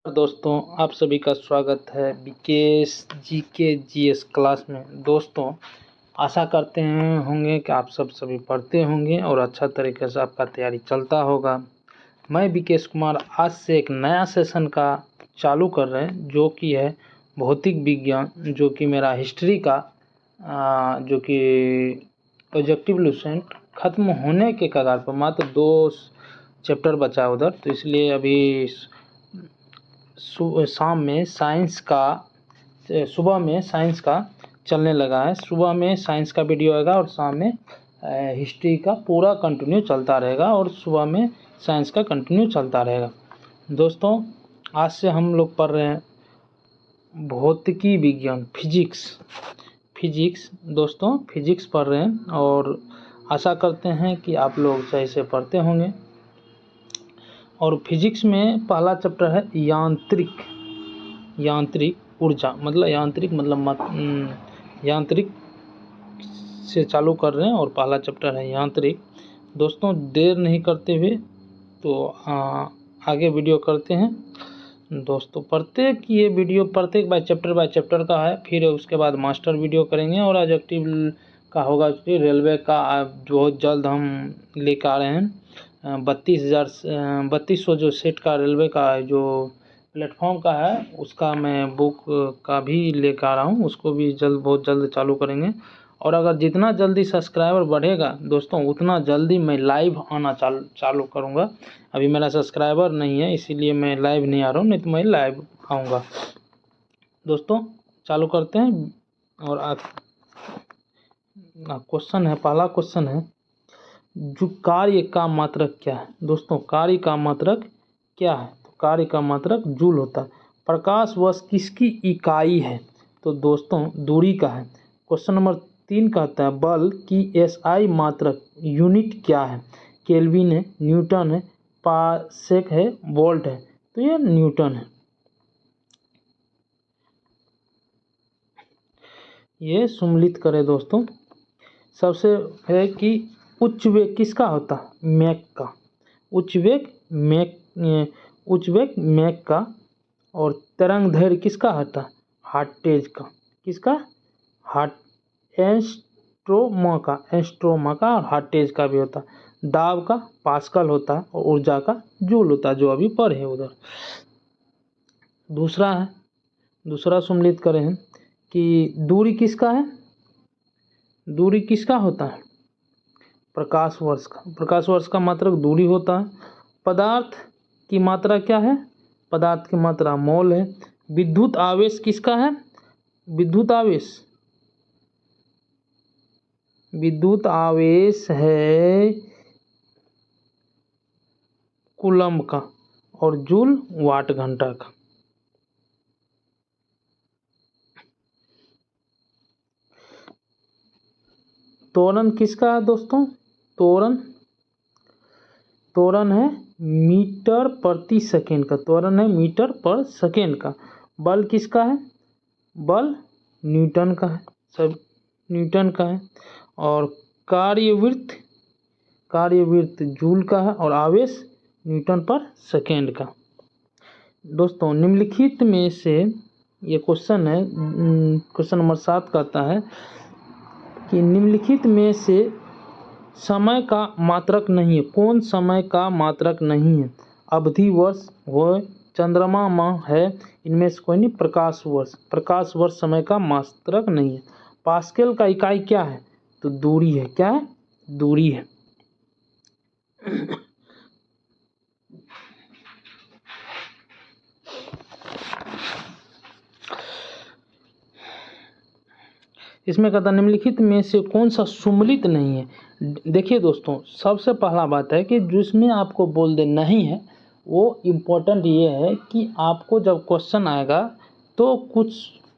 दोस्तों, आप सभी का स्वागत है विकेश जीके जीएस क्लास में। दोस्तों, आशा करते हैं होंगे कि आप सभी पढ़ते होंगे और अच्छा तरीके से आपका तैयारी चलता होगा। मैं विकेश कुमार आज से एक नया सेशन का चालू कर रहे हैं, जो कि है भौतिक विज्ञान, जो कि मेरा हिस्ट्री का जो कि ऑब्जेक्टिव लुसेंट ख़त्म होने के कगार पर, मात्र 2 चैप्टर बचा है उधर। तो इसलिए अभी शाम में साइंस का सुबह में साइंस का चलने लगा है। सुबह में साइंस का वीडियो आएगा और शाम में हिस्ट्री का पूरा कंटिन्यू चलता रहेगा और सुबह में साइंस का कंटिन्यू चलता रहेगा। दोस्तों, आज से हम लोग पढ़ रहे हैं भौतिकी विज्ञान, फिजिक्स। दोस्तों, फिजिक्स पढ़ रहे हैं और आशा करते हैं कि आप लोग सही से पढ़ते होंगे। और फिजिक्स में पहला चैप्टर है यांत्रिक ऊर्जा, मतलब यांत्रिक से चालू कर रहे हैं और पहला चैप्टर है यांत्रिक। दोस्तों, देर नहीं करते हुए तो आगे वीडियो करते हैं। दोस्तों, प्रत्येक बाय चैप्टर का है, फिर उसके बाद मास्टर वीडियो करेंगे और ऑब्जेक्टिव का होगा। रेलवे का बहुत जल्द हम लेकर आ रहे हैं। 3200 जो सेट का रेलवे का जो प्लेटफॉर्म का है, उसका मैं बुक का भी लेकर आ रहा हूँ। उसको भी बहुत जल्द चालू करेंगे। और अगर जितना जल्दी सब्सक्राइबर बढ़ेगा दोस्तों, उतना जल्दी मैं लाइव आना चालू करूँगा। अभी मेरा सब्सक्राइबर नहीं है, इसीलिए मैं लाइव नहीं आ रहा हूँ, नहीं तो मैं लाइव आऊँगा। दोस्तों, चालू करते हैं। और क्वेश्चन है, पहला क्वेश्चन है, जो कार्य का मात्रक क्या है। दोस्तों, कार्य का मात्रक क्या है? तो कार्य का मात्रक जूल होता है। प्रकाश वर्ष किसकी इकाई है? तो दोस्तों, दूरी का है। क्वेश्चन नंबर 3 कहता है, बल की एसआई मात्रक यूनिट क्या है? केल्विन है, न्यूटन है, पास्कल है, वोल्ट है। तो ये न्यूटन है। ये सम्मिलित करें दोस्तों। सबसे है कि उच्च वेग किसका होता है? मैक का। उच्च वेग मैक का। और तरंग दैर्घ्य किसका होता है? हार्टेज का। किसका? एंस्ट्रोमा का और हार्टेज का भी होता है। दाब का पास्कल होता है और ऊर्जा का जूल होता है, जो अभी पढ़े उधर। दूसरा सम्मिलित करें हैं कि दूरी किसका है? दूरी किसका होता है? प्रकाश वर्ष का। प्रकाश वर्ष का मात्रक दूरी होता है। पदार्थ की मात्रा क्या है? पदार्थ की मात्रा मोल है। विद्युत आवेश किसका है? विद्युत आवेश है कूलम्ब का और जूल वाट घंटा का। त्वरण किसका है दोस्तों? त्वरण है मीटर प्रति सेकेंड का। त्वरण है मीटर पर सेकेंड का। बल किसका है? बल न्यूटन का है, सब न्यूटन का है। और कार्यवृत्त जूल का है और आवेश न्यूटन पर सेकेंड का। दोस्तों, निम्नलिखित में से ये क्वेश्चन है, क्वेश्चन नंबर 7 कहता है कि निम्नलिखित में से समय का मात्रक नहीं है। कौन समय का मात्रक नहीं है? अवधि वर्ष हो, चंद्रमा माह है, इनमें से कोई नहीं। प्रकाश वर्ष समय का मात्रक नहीं है। पास्कल का इकाई क्या है? तो दूरी है। क्या है? दूरी है। इसमें कहता निम्नलिखित में से कौन सा सम्मिलित नहीं है? देखिए दोस्तों, सबसे पहला बात है कि जिसमें आपको बोल दे नहीं है, वो इम्पोर्टेंट ये है कि आपको जब क्वेश्चन आएगा तो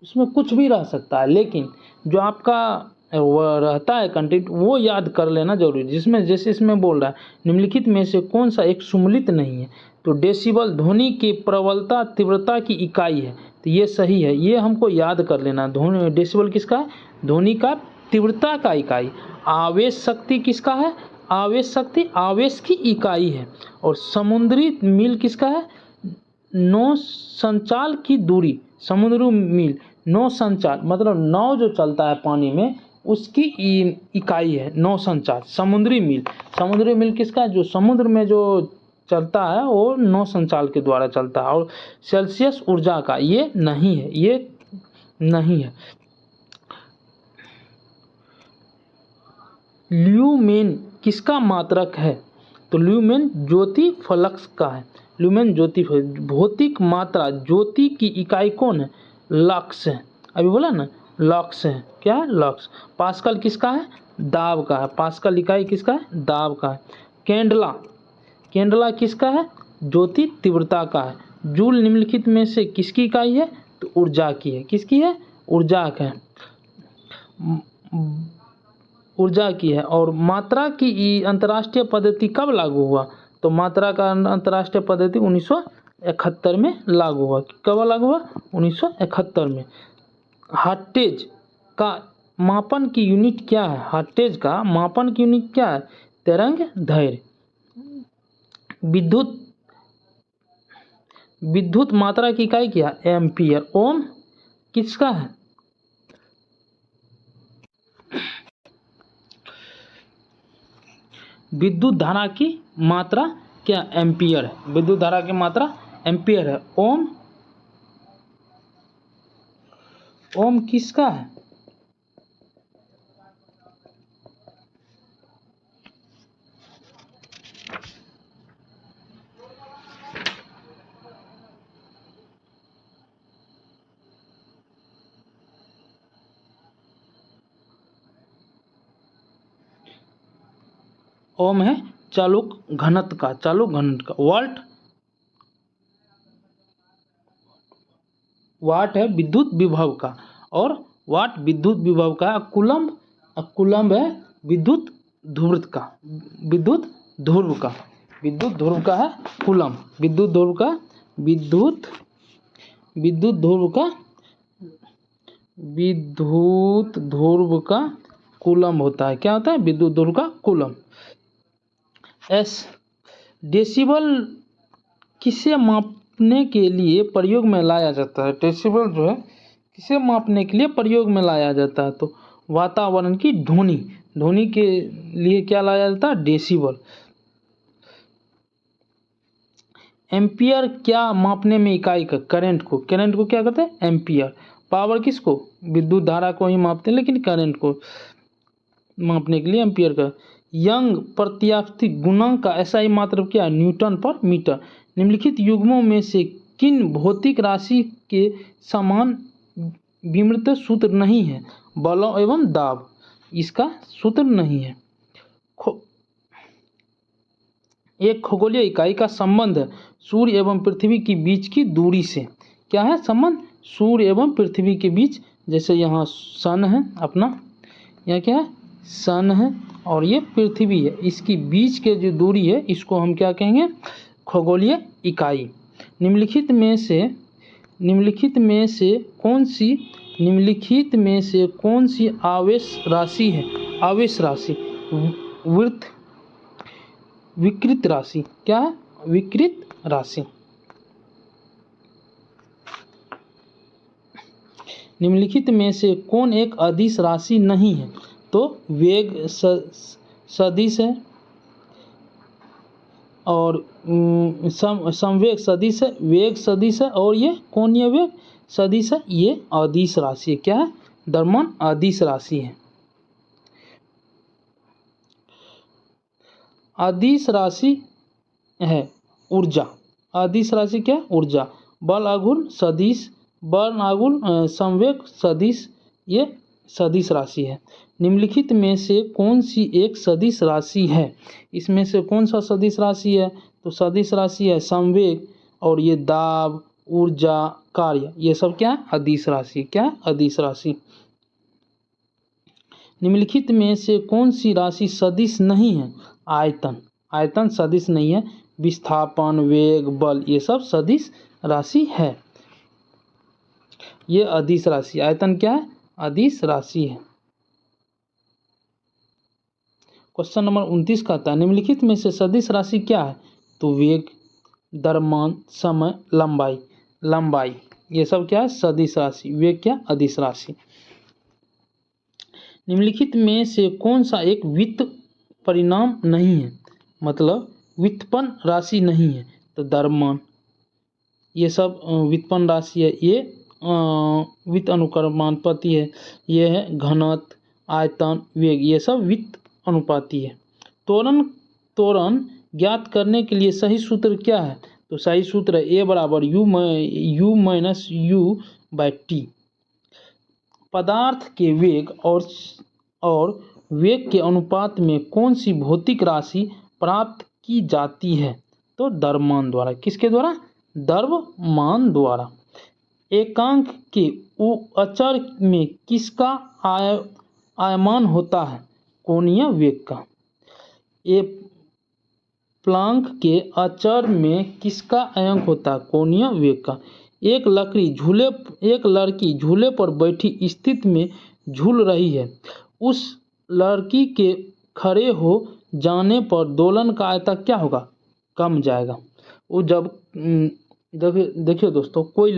इसमें कुछ भी रह सकता है, लेकिन जो आपका वो रहता है कंटेंट, वो याद कर लेना जरूरी। जिसमें जैसे इसमें बोल रहा है निम्नलिखित में से कौन सा एक सम्मिलित नहीं है, तो डेसिबल ध्वनि की प्रबलता तीव्रता की इकाई है। तो ये सही है, ये हमको याद कर लेना। डेसिबल किसका है? ध्वनि का तीव्रता का इकाई। आवेश शक्ति किसका है? आवेश शक्ति आवेश की इकाई है। और समुद्री मील किसका है? नौ संचाल की दूरी समुद्री मील। नौ संचाल मतलब नाव जो चलता है पानी में उसकी इकाई है नौ संचाल समुद्री मील। समुद्री मील किसका है? जो समुद्र में जो चलता है वो नौ संचाल के द्वारा चलता है। और सेल्सियस ऊर्जा का ये नहीं है, ये नहीं है। ल्यूमेन किसका मात्रक है? तो ल्यूमेन ज्योति फ्लक्स का है। ल्यूमेन ज्योति भौतिक मात्रा ज्योति की इकाई कौन है? लक्स है। अभी बोला ना लक्स है। क्या है? लक्स। पास्कल किसका है? दाब का है। पास्कल इकाई किसका है? दाब का है। कैंडला, कैंडला किसका है? ज्योति तीव्रता का है। जूल निम्नलिखित में से किसकी इकाई है? तो ऊर्जा की है। किसकी है? ऊर्जा का है, ऊर्जा की है। और मात्रा की अंतर्राष्ट्रीय पद्धति कब लागू हुआ? तो मात्रा का अंतर्राष्ट्रीय पद्धति 1971 में लागू हुआ। कब लागू हुआ? 1971 में। हार्टेज का मापन की यूनिट क्या है? हार्टेज का मापन की यूनिट क्या है? तरंग दैर्घ्य। विद्युत मात्रा की इकाई क्या है? एम्पियर। ओम किसका है? विद्युत धारा की मात्रा क्या? एम्पियर है। विद्युत धारा की मात्रा एम्पियर है। ओम, ओम किसका है? ओम है चालक घनत्व का, चालक घनत्व का। वाट, वाट है विद्युत विभव का। और वाट विद्युत विभव का। कूलम्ब, कूलम्ब है विद्युत ध्रुव का, विद्युत ध्रुव का, विद्युत ध्रुव का है कूलम्ब। विद्युत ध्रुव का, विद्युत ध्रुव का, विद्युत ध्रुव का कूलम्ब होता है। क्या होता है? विद्युत ध्रुव का कूलम्ब। एस डेसिबल किसे मापने के लिए प्रयोग में लाया जाता है? डेसिबल जो है किसे मापने के लिए प्रयोग में लाया जाता है? तो वातावरण की ध्वनि, ध्वनि के लिए क्या लाया जाता है? डेसिबल। एम्पियर क्या मापने में इकाई का? करंट को, करंट को क्या कहते हैं? एम्पियर। पावर किसको? विद्युत धारा को ही मापते हैं, लेकिन करंट को मापने के लिए एम्पियर का। यंग प्रत्यास्थ गुणांक का ऐसा ही मात्रक क्या है? न्यूटन पर मीटर। निम्नलिखित युग्मों में से किन भौतिक राशि के समान विमृत सूत्र नहीं है? बलों एवं दाब, इसका सूत्र नहीं है। एक खगोलीय इकाई का संबंध है सूर्य एवं पृथ्वी के बीच की दूरी से। क्या है संबंध? सूर्य एवं पृथ्वी के बीच। जैसे यहाँ सन है अपना, यहाँ क्या है? सन है और ये पृथ्वी है, इसकी बीच के जो दूरी है इसको हम क्या कहेंगे? खगोलीय इकाई। निम्नलिखित में से कौन सी आवेश राशि है? आवेश राशि विकृत राशि। क्या है? विकृत राशि। निम्नलिखित में से कौन एक अदिश राशि नहीं है? तो वेग सदिश है और संवेग सदिश है, वेग सदिश है और ये कोणीय वेग सदिश है। ये अदिश राशि है। क्या है? द्रव्यमान अदिश राशि है। अदिश राशि है ऊर्जा। अदिश राशि क्या? ऊर्जा। बल आघूर्ण सदिश, बल आघूर्ण संवेग सदिश, ये सदिश राशि है। निम्नलिखित में से कौन सी एक सदिश राशि है? इसमें से कौन सा सदिश राशि है? तो सदिश राशि है संवेग और ये दाब, ऊर्जा, कार्य, ये सब क्या है? अदिश राशि। क्या है? अदिश राशि। निम्नलिखित में से कौन सी राशि सदिश नहीं है? आयतन, आयतन सदिश नहीं है। विस्थापन, वेग, बल, ये सब सदिश राशि है। ये अदिश राशि। आयतन क्या है? अदिश राशि है। क्वेश्चन नंबर 29 कहता है निम्नलिखित में से सदिश राशि क्या है? तो वेग, द्रव्यमान, समय, लंबाई ये सब क्या है? सदिश राशि। वेग क्या? अदिश राशि। निम्नलिखित में से कौन सा एक व्युत्पन्न परिणाम नहीं है? मतलब व्युत्पन्न राशि नहीं है। तो द्रव्यमान ये सब व्युत्पन्न राशि है। ये व्युत्पन्न अनुक्रमानुपाती है। ये है घनत्व, आयतन, वेग, ये सब व्युत्पन्न अनुपाती है। त्वरण ज्ञात करने के लिए सही सूत्र क्या है? तो सही सूत्र है A बराबर U minus U by T. पदार्थ के वेग और वेग के अनुपात में कौन सी भौतिक राशि प्राप्त की जाती है? तो द्रव्यमान द्वारा। किसके द्वारा? द्रव्यमान द्वारा। एकांक के अचर में किसका आयमान होता है? कोणीय वेग का। प्लांक के अचर में किसका अंक होता है? कोणीय वेग का। एक लड़की झूले पर बैठी स्थिति में झूल रही है। उस लड़की के खड़े हो जाने पर दोलन का आयतन क्या होगा? कम जाएगा। वो जब देखिए दोस्तों, कोई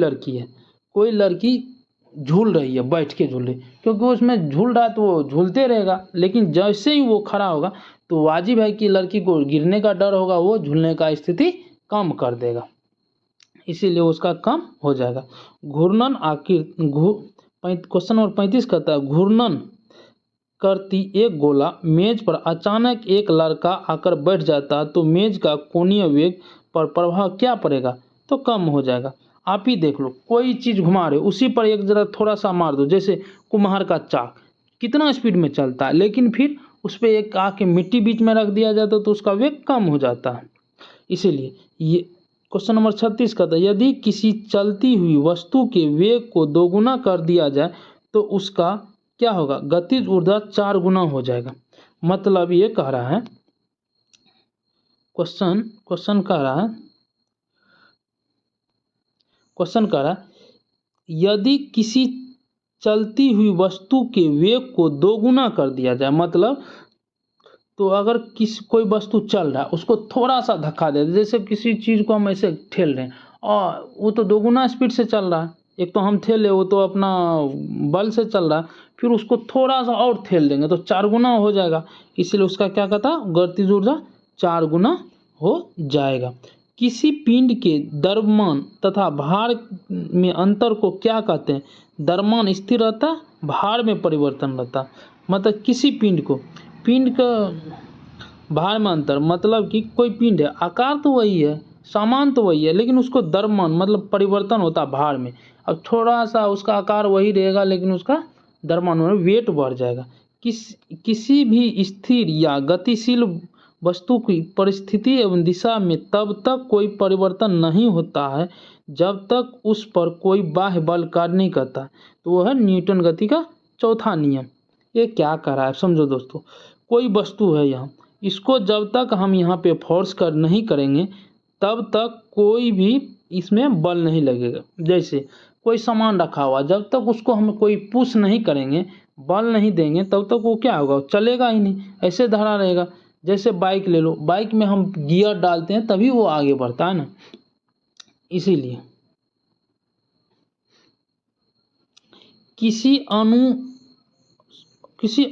लड़की झूल रही है, बैठ के झूल रही, क्योंकि उसमें झूल रहा है तो वो झूलते रहेगा। लेकिन जैसे ही वो खड़ा होगा तो वाजिब है कि लड़की को गिरने का डर होगा, वो झूलने का स्थिति कम कर देगा, इसीलिए उसका कम हो जाएगा। घूर्णन क्वेश्चन नंबर 35 कहता है, घूर्णन करती एक गोला मेज पर अचानक एक लड़का आकर बैठ जाता तो मेज का कोणीय वेग पर प्रभाव क्या पड़ेगा? तो कम हो जाएगा। आप ही देख लो, कोई चीज़ घुमा रहे हो, उसी पर एक जरा थोड़ा सा मार दो, जैसे कुम्हार का चाक कितना स्पीड में चलता है, लेकिन फिर उस पर एक आके मिट्टी बीच में रख दिया जाता तो उसका वेग कम हो जाता है। इसीलिए ये क्वेश्चन नंबर 36 का था, यदि किसी चलती हुई वस्तु के वेग को दोगुना कर दिया जाए तो उसका क्या होगा? गतिज ऊर्जा 4 गुना हो जाएगा। मतलब ये कह रहा है, क्वेश्चन कह रहा है यदि किसी चलती हुई वस्तु के वेग को दोगुना कर दिया जाए, मतलब तो अगर कोई वस्तु चल रहा है, उसको थोड़ा सा धक्का दे, जैसे किसी चीज़ को हम ऐसे ठेल रहे हैं और वो तो दोगुना स्पीड से चल रहा है, एक तो हम ठेले, वो तो अपना बल से चल रहा है, फिर उसको थोड़ा सा और ठेल देंगे तो 4 गुना हो जाएगा। इसलिए उसका क्या कहता? गतिज ऊर्जा 4 गुना हो जाएगा। किसी पिंड के द्रव्यमान तथा भार में अंतर को क्या कहते हैं? द्रव्यमान स्थिर रहता, भार में परिवर्तन रहता। मतलब किसी पिंड का भार में अंतर, मतलब कि कोई पिंड है, आकार तो वही है, सामान तो वही है, लेकिन उसको द्रव्यमान मतलब परिवर्तन होता भार में। अब थोड़ा सा उसका आकार वही रहेगा, लेकिन उसका द्रव्यमान वेट बढ़ जाएगा। किसी भी स्थिर या गतिशील वस्तु की परिस्थिति एवं दिशा में तब तक कोई परिवर्तन नहीं होता है जब तक उस पर कोई बाह्य बल कार्य नहीं करता। तो वह है न्यूटन गति का चौथा नियम। ये क्या कर रहा है समझो दोस्तों, कोई वस्तु है यहाँ, इसको जब तक हम यहाँ पे फोर्स कर नहीं करेंगे तब तक कोई भी इसमें बल नहीं लगेगा। जैसे कोई सामान रखा हुआ, जब तक उसको हम कोई पुश नहीं करेंगे, बल नहीं देंगे, तब तक वो क्या होगा? चलेगा ही नहीं, ऐसे धरा रहेगा। जैसे बाइक ले लो, बाइक में हम गियर डालते हैं तभी वो आगे बढ़ता है ना। इसीलिए किसी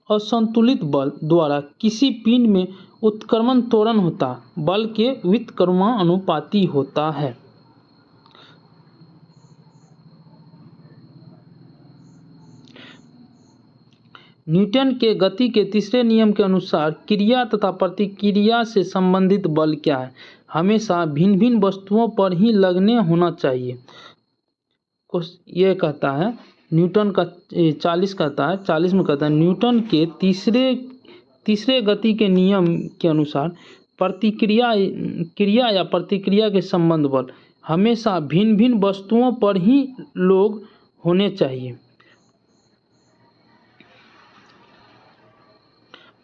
असंतुलित बल द्वारा किसी पिंड में उत्क्रमण त्वरण होता बल के व्युत्क्रमानुपाती होता है। न्यूटन के गति के तीसरे नियम के अनुसार क्रिया तथा प्रतिक्रिया से संबंधित बल क्या है? हमेशा भिन्न भिन्न वस्तुओं पर ही लगने होना चाहिए। ये कहता है न्यूटन का 40 कहता है, 40 में कहता है न्यूटन के तीसरे गति के नियम के अनुसार क्रिया या प्रतिक्रिया के संबंध बल हमेशा भिन्न भिन्न वस्तुओं पर ही लोग होने चाहिए।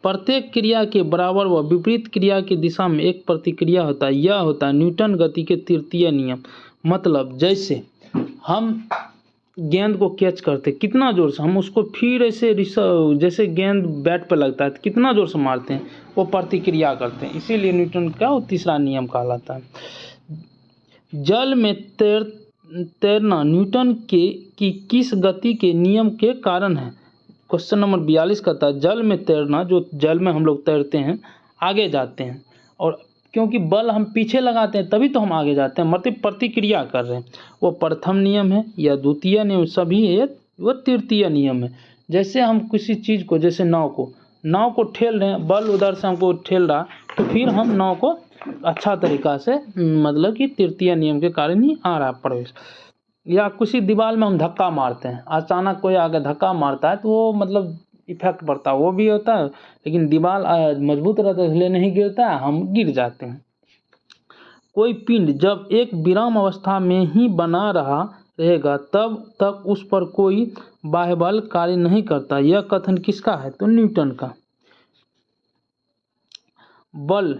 प्रत्येक क्रिया के बराबर व विपरीत क्रिया की दिशा में एक प्रतिक्रिया होता है। यह होता है न्यूटन गति के तृतीय नियम। मतलब जैसे हम गेंद को कैच करते कितना ज़ोर से, हम उसको फिर ऐसे जैसे गेंद बैट पर लगता है तो कितना ज़ोर से मारते हैं, वो प्रतिक्रिया करते हैं। इसीलिए न्यूटन का वो तीसरा नियम कहलाता है। जल में तैरना न्यूटन की किस गति के नियम के कारण है? क्वेश्चन नंबर 42 कहता है जल में तैरना, जो जल में हम लोग तैरते हैं आगे जाते हैं, और क्योंकि बल हम पीछे लगाते हैं तभी तो हम आगे जाते हैं, मतलब प्रतिक्रिया कर रहे हैं। वो प्रथम नियम है या द्वितीय नियम, सभी है वो तृतीय नियम है। जैसे हम किसी चीज़ को, जैसे नाव को ठेल रहे हैं, बल उधर से हमको ठेल रहा, तो फिर हम नाव को अच्छा तरीक़ा से, मतलब कि तृतीय नियम के कारण ही आ रहा प्रवेश। या किसी दीवार में हम धक्का मारते हैं, अचानक कोई आगे धक्का मारता है तो वो मतलब इफेक्ट पड़ता है, वो भी होता है, लेकिन दीवार मजबूत रहता है इसलिए नहीं गिरता है, हम गिर जाते हैं। कोई पिंड जब एक विराम अवस्था में ही बना रहेगा तब तक उस पर कोई बाह्य बल कार्य नहीं करता। यह कथन किसका है? तो न्यूटन का। बल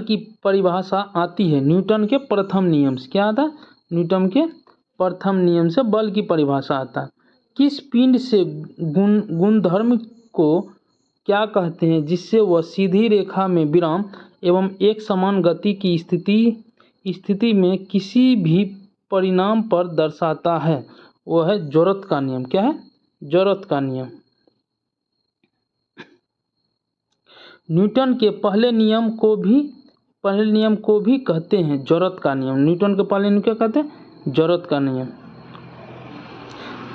की परिभाषा आती है न्यूटन के प्रथम नियम से। क्या आता है? न्यूटन के प्रथम नियम से बल की परिभाषा आता है। किस पिंड से गुणधर्म को क्या कहते हैं जिससे वह सीधी रेखा में विराम एवं एक समान गति की स्थिति में किसी भी परिणाम पर दर्शाता है? वो है जोरत का नियम। क्या है? जोरत का नियम। न्यूटन के पहले नियम को भी कहते हैं जोरत का नियम। न्यूटन के पहले नियम क्या कहते हैं? जोरत का नियम।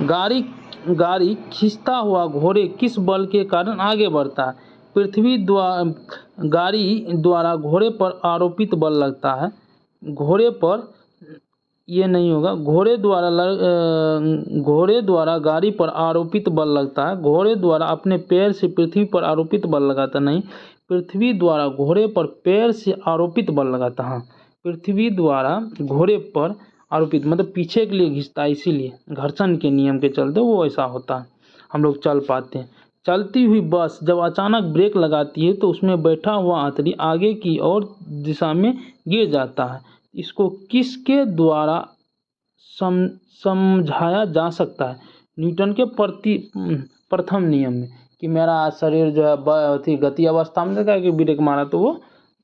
गाड़ी खींचता हुआ घोड़े किस बल के कारण आगे बढ़ता है? गाड़ी द्वारा घोड़े पर आरोपित बल लगता है। घोड़े पर ये नहीं होगा, घोड़े द्वारा गाड़ी पर आरोपित बल लगता है। घोड़े द्वारा अपने पैर से पृथ्वी पर आरोपित बल लगाता नहीं, पृथ्वी द्वारा घोड़े पर पैर से आरोपित बल लगाता। हाँ, पृथ्वी द्वारा घोड़े पर आरोपित मतलब पीछे के लिए घिसता है, इसीलिए घर्षण के नियम के चलते वो ऐसा होता है, हम लोग चल पाते हैं। चलती हुई बस जब अचानक ब्रेक लगाती है तो उसमें बैठा हुआ यात्री आगे की ओर दिशा में गिर जाता है। इसको किसके द्वारा समझाया जा सकता है? न्यूटन के प्रथम नियम में, कि मेरा शरीर जो है गति अवस्था में देखा कि ब्रेक मारा तो वो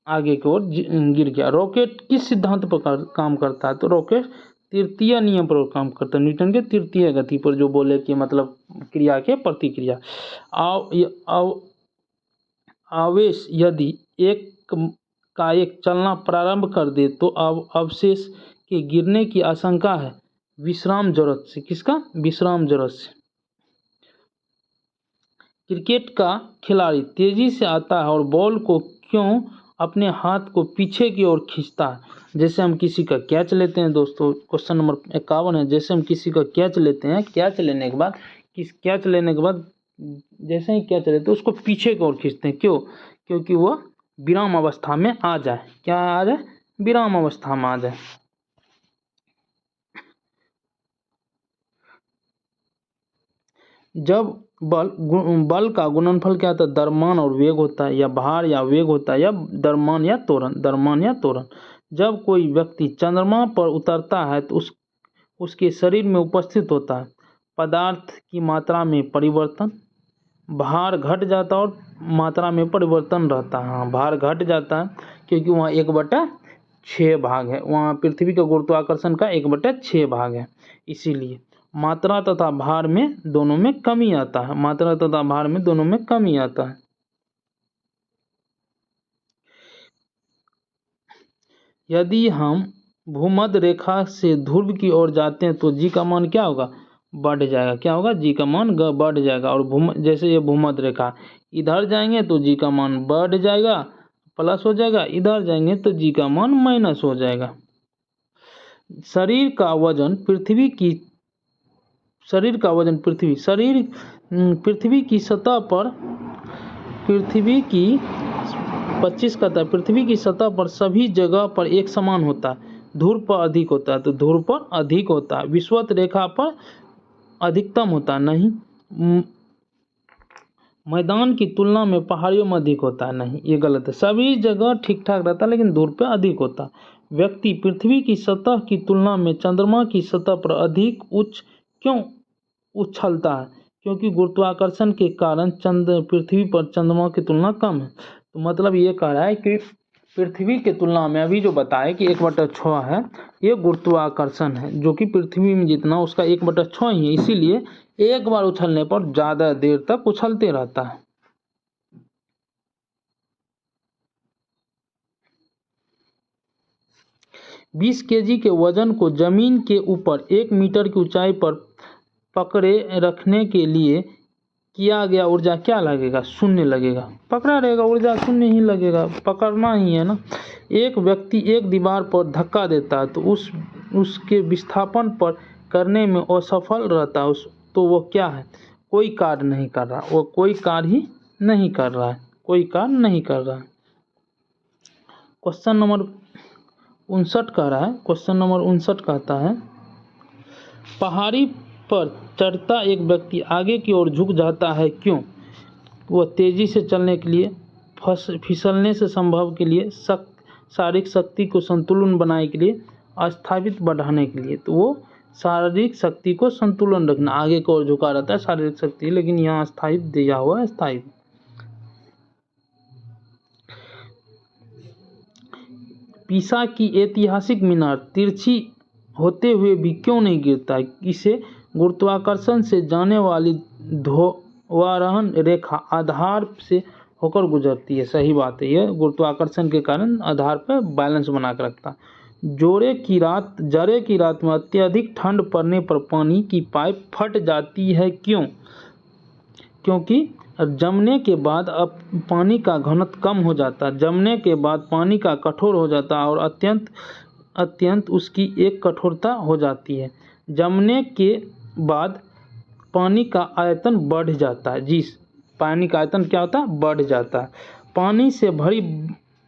आगे की ओर गिर गया। रॉकेट किस सिद्धांत पर काम करता है? तो रॉकेट तृतीय नियम पर काम करता है, न्यूटन के तृतीय गति पर, जो बोले कि मतलब क्रिया के प्रतिक्रिया। आवेश यदि एक चलना प्रारंभ कर दे तो अवशेष के गिरने की आशंका है विश्राम जरूरत से। किसका? विश्राम जरूरत से। क्रिकेट का खिलाड़ी तेजी से आता है और बॉल को क्यों अपने हाथ को पीछे की ओर खींचता है? जैसे हम किसी का कैच लेते हैं दोस्तों, क्वेश्चन नंबर 51 है। जैसे हम किसी का कैच लेते हैं, कैच लेने के बाद जैसे ही कैच लेते हैं उसको पीछे की ओर खींचते हैं। क्यों? क्योंकि वो विराम अवस्था में आ जाए। क्या आ जाए? विराम अवस्था में आ जाए। जब बल का गुणनफल क्या होता है? द्रव्यमान और वेग होता है, या भार या वेग होता है, या द्रव्यमान या त्वरण। जब कोई व्यक्ति चंद्रमा पर उतरता है तो उसके शरीर में उपस्थित होता है पदार्थ की मात्रा में परिवर्तन, भार घट जाता है और मात्रा में परिवर्तन रहता है। हाँ, भार घट जाता है क्योंकि वहाँ 1/6 भाग है, वहाँ पृथ्वी के गुरुत्वाकर्षण का 1/6 भाग है, इसीलिए मात्रा तथा भार में दोनों में कमी आता है। यदि हम भूमध्य रेखा से ध्रुव की ओर जाते हैं तो जी का मान क्या होगा? बढ़ जाएगा। क्या होगा? जी का मान बढ़ जाएगा। और जैसे ये भूमध्य रेखा, इधर जाएंगे तो जी का मान बढ़ जाएगा, प्लस हो जाएगा, इधर जाएंगे तो जी का मान माइनस हो जाएगा। शरीर का वजन पृथ्वी की सतह पर सभी जगह पर एक समान होता है, ध्रुव पर अधिक होता है, तो ध्रुव पर अधिक होता है। विषुवत रेखा पर अधिकतम होता नहीं, मैदान की तुलना में पहाड़ियों में अधिक होता है। नहीं, ये गलत है। सभी जगह ठीक ठाक रहता है लेकिन दूर पे अधिक होता है। व्यक्ति पृथ्वी की सतह की तुलना में चंद्रमा की सतह पर अधिक क्यों उछलता है? क्योंकि गुरुत्वाकर्षण के कारण पृथ्वी पर चंद्रमा की तुलना कम है। तो मतलब ये कह रहा है कि पृथ्वी के तुलना में अभी जो बताया कि 1/6 है, ये गुरुत्वाकर्षण है, जो कि पृथ्वी में जितना उसका 1/6 ही है, इसीलिए एक बार उछलने पर ज़्यादा देर तक उछलते रहता है। बीस केजी के वजन को जमीन के ऊपर 1 मीटर की ऊंचाई पर पकड़े रखने के लिए किया गया ऊर्जा क्या लगेगा? शून्य लगेगा। पकड़ा रहेगा, ऊर्जा शून्य ही लगेगा, पकड़ना ही है ना। एक व्यक्ति एक दीवार पर धक्का देता है तो उसके विस्थापन पर करने में असफल रहता है, तो वो क्या है? कोई कार्य नहीं कर रहा, वो कोई कार्य ही नहीं कर रहा है, कोई कार्य नहीं कर रहा है। क्वेश्चन नंबर 59 कह रहा है, क्वेश्चन नंबर 59 कहता है, पहाड़ी पर चढ़ता एक व्यक्ति आगे की ओर झुक जाता है, क्यों? वह तेजी से चलने के लिए, फिसलने से संभव के लिए, शारीरिक शक्ति को संतुलन बनाने के लिए, अस्थापित बढ़ाने के लिए। तो वो शारीरिक शक्ति को संतुलन रखना, आगे की ओर झुका रहता है शारीरिक शक्ति, लेकिन यहाँ अस्थापित दिया हुआ है, अस्थापित। पीसा की ऐतिहासिक मीनार तिरछी होते हुए भी क्यों नहीं गिरता? इसे गुरुत्वाकर्षण से जाने वाली ध्रुवारोहण रेखा आधार से होकर गुजरती है। सही बात है, यह गुरुत्वाकर्षण के कारण आधार पर बैलेंस बना कर रखता है। जाड़े की रात में अत्यधिक ठंड पड़ने पर पानी की पाइप फट जाती है, क्यों? क्योंकि जमने के बाद अब पानी का घनत्व कम हो जाता है, जमने के बाद पानी का कठोर हो जाता है और अत्यंत उसकी एक कठोरता हो जाती है। जमने के बाद पानी का आयतन बढ़ जाता है। जी, पानी का आयतन क्या होता है? बढ़ जाता है। पानी से भरी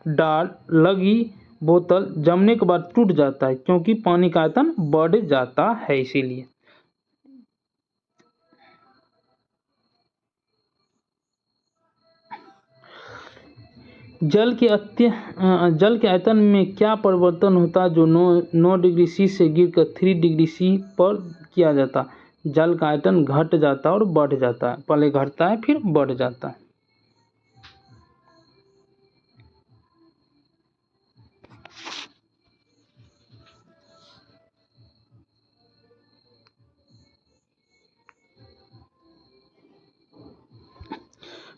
डाल लगी बोतल जमने के बाद टूट जाता है, क्योंकि पानी का आयतन बढ़ जाता है, इसीलिए। जल के आयतन में क्या परिवर्तन होता है जो 9 डिग्री सी से गिरकर 3 डिग्री सी पर किया जाता है? जल का आयतन घट जाता है और बढ़ जाता है, पहले घटता है फिर बढ़ जाता है।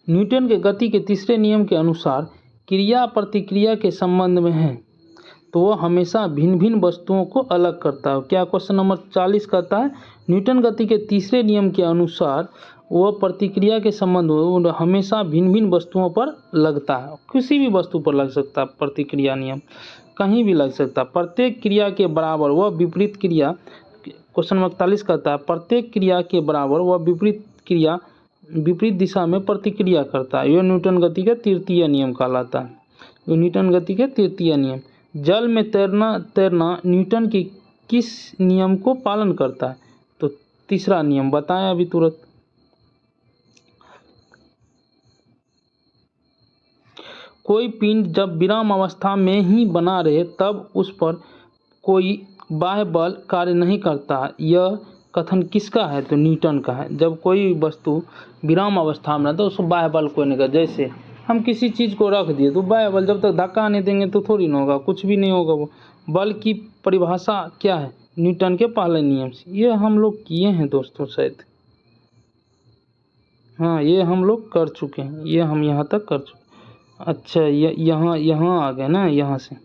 न्यूटन के गति के तीसरे नियम के अनुसार क्रिया प्रतिक्रिया के संबंध में है, तो वह हमेशा भिन्न भिन्न वस्तुओं को अलग करता है। क्या क्वेश्चन नंबर 40 कहता है, न्यूटन गति के तीसरे नियम के अनुसार वह प्रतिक्रिया के संबंध में हमेशा भिन्न भिन्न वस्तुओं पर लगता है। किसी भी वस्तु पर लग सकता है, प्रतिक्रिया नियम कहीं भी लग सकता है। प्रत्येक क्रिया के बराबर वह विपरीत क्रिया, क्वेश्चन नंबर 41 कहता है, प्रत्येक क्रिया के बराबर वह विपरीत दिशा में प्रतिक्रिया करता है। यह न्यूटन गति का तृतीय नियम कहलाता है। यह न्यूटन गति का तृतीय नियम। जल में तैरना न्यूटन की किस नियम को पालन करता है? तो तीसरा नियम बताएं अभी तुरंत। कोई पिंड जब विराम अवस्था में ही बना रहे तब उस पर कोई बाह्य बल कार्य नहीं करता। यह कथन किसका है? तो न्यूटन का है। जब कोई वस्तु विराम अवस्था में तो उसको बाह्य बल कोई नहीं कर, जैसे हम किसी चीज़ को रख दिए तो बाह्य बल, जब तक धक्का नहीं देंगे तो थोड़ी ना होगा, कुछ भी नहीं होगा। वो बल की परिभाषा क्या है? न्यूटन के पहले नियम से। ये हम लोग किए हैं दोस्तों शायद, हाँ ये हम लोग कर चुके हैं, ये हम यहाँ तक कर चुके। अच्छा, यहाँ आ गए ना, यहाँ से।